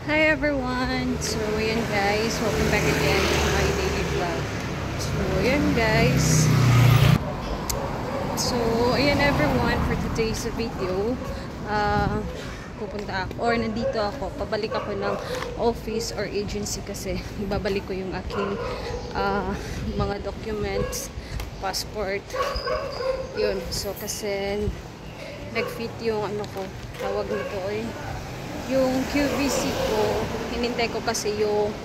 Hi everyone! So, ayan guys. Welcome back again to my daily vlog. So, ayan guys. So, ayan everyone for today's video. Pupunta ako or nandito ako. Pabalik ako ng office or agency kasi babalik ko yung aking mga documents, passport. Yun. So, kasi nag-fit yung ano ko. Tawag nito yung QVC ko, hinintay ko kasi yung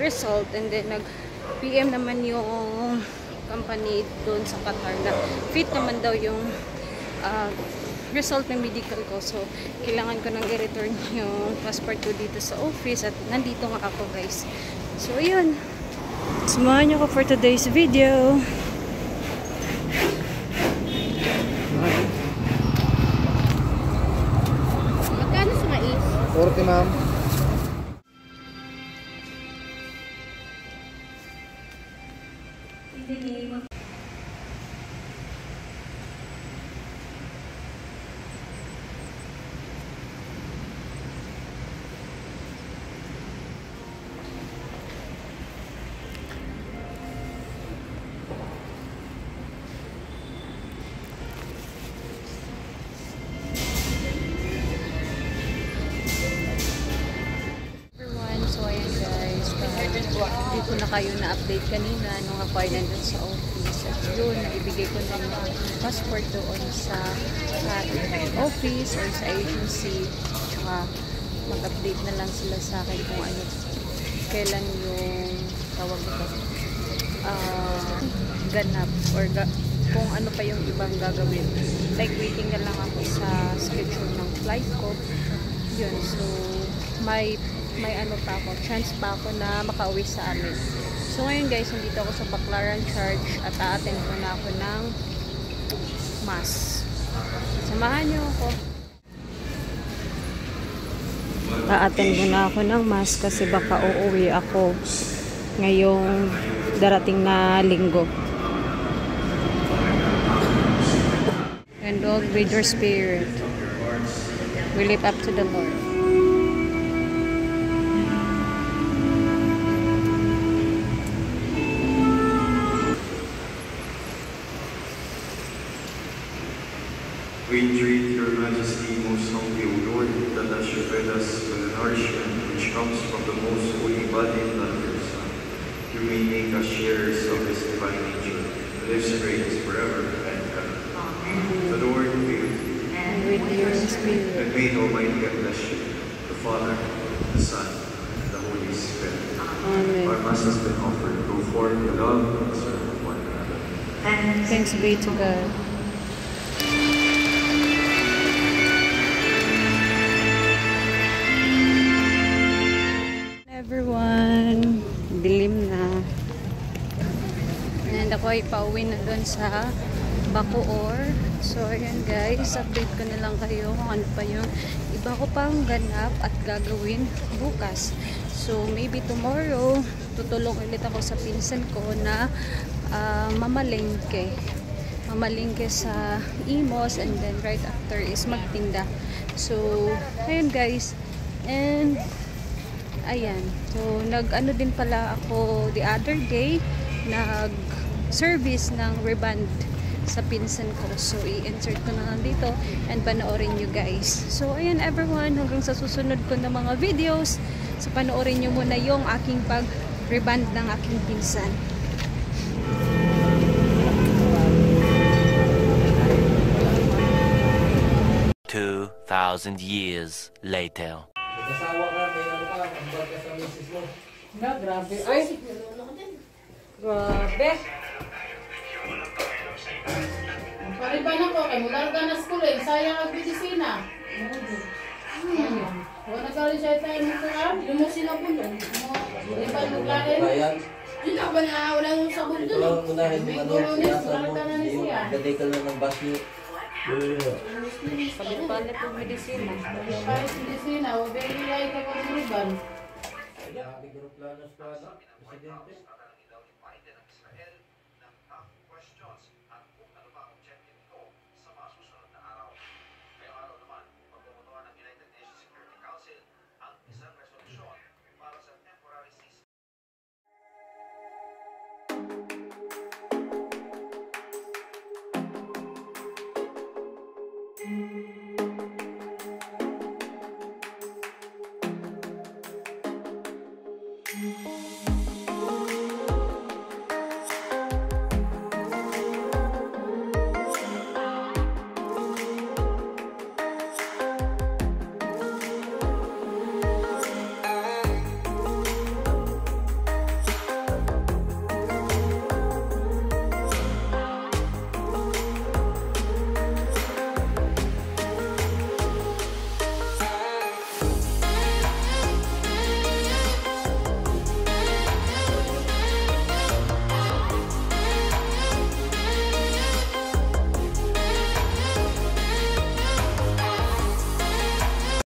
result, and then nag-PM naman yung company doon sa Qatar na fit naman daw yung result ng medical ko. So, kailangan ko nang i-return yung passport ko dito sa office at nandito nga ako guys. So, yun. Samahan niyo ko for today's video. Sorte, ma'am. Hindi ko na kayo na-update kanina nung ako ay nandun sa office. At yun, naibigay ko na yung passport doon sa office or sa agency. Tsaka mag-update na lang sila sa akin kung ano, kailan yung tawag ito, ganap or kung ano pa yung ibang gagawin. Like waiting na lang ako sa schedule ng flight ko. Yun, so may ano pa ako, chance pa ako na makauwi sa amin. So ngayon guys, nandito ako sa Baclaran Church at a-attend ko na ako ng mass. Samahan niyo ako. A-attend ko na ako ng mass kasi baka uuwi ako ngayong darating na linggo. And all with your spirit. We live up to the Lord. We entreat your majesty, most humbly, O Lord, that as you fed us with the nourishment which comes from the most holy body and blood of your Son, you may make us sharers of his divine nature, who lives and reigns forever and ever. Amen. The Lord be with you. And with your spirit. And may the Almighty God bless you, the Father, the Son, and the Holy Spirit. Amen. Our Mass has been offered. Go forth in love and serve one another. Thanks be to God. Everyone, dilim na. And ako ay pauwi na doon sa Bacoor. So ayan guys, update ko na lang kayo kung ano pa yung iba ko pang ganap at gagawin bukas. So maybe tomorrow tutulong ulit ako sa pinsan ko na mamalengke sa Imos, and then right after is magtinda. So ayun guys, and ayan, so nag-ano din pala ako the other day, nag-service ng reband sa pinsan ko. So i-insert ko na lang dito and panoorin nyo guys. So ayan everyone, hanggang sa susunod ko na mga videos, so panoorin nyo muna yung aking pag-reband ng aking pinsan. 2,000 years later. Nag-asawa ka, may ano ka, ang ka sa misis mo. Na, grabe. Ay, grabe. Pariban ako kay mularga na school eh. Sayang ang medisina. Wala ka rin siya tayo mo ka. Yung mo sila po nun. Pariban mo lain. Yun na ba na wala yung sabon Ito dun. lang unahin mo, ano, sinasa mo, Mularga na ni siya. gaday ka lang ng bus niyo. Palit-palit yung medisina. Paris medisina. Huwag yung nilay ka kung riban. Grabe, gruplanos pa, no? Presidente. Sa mga susunod na araw. Ngayong araw naman, pagbumotor ng United Nations Security Council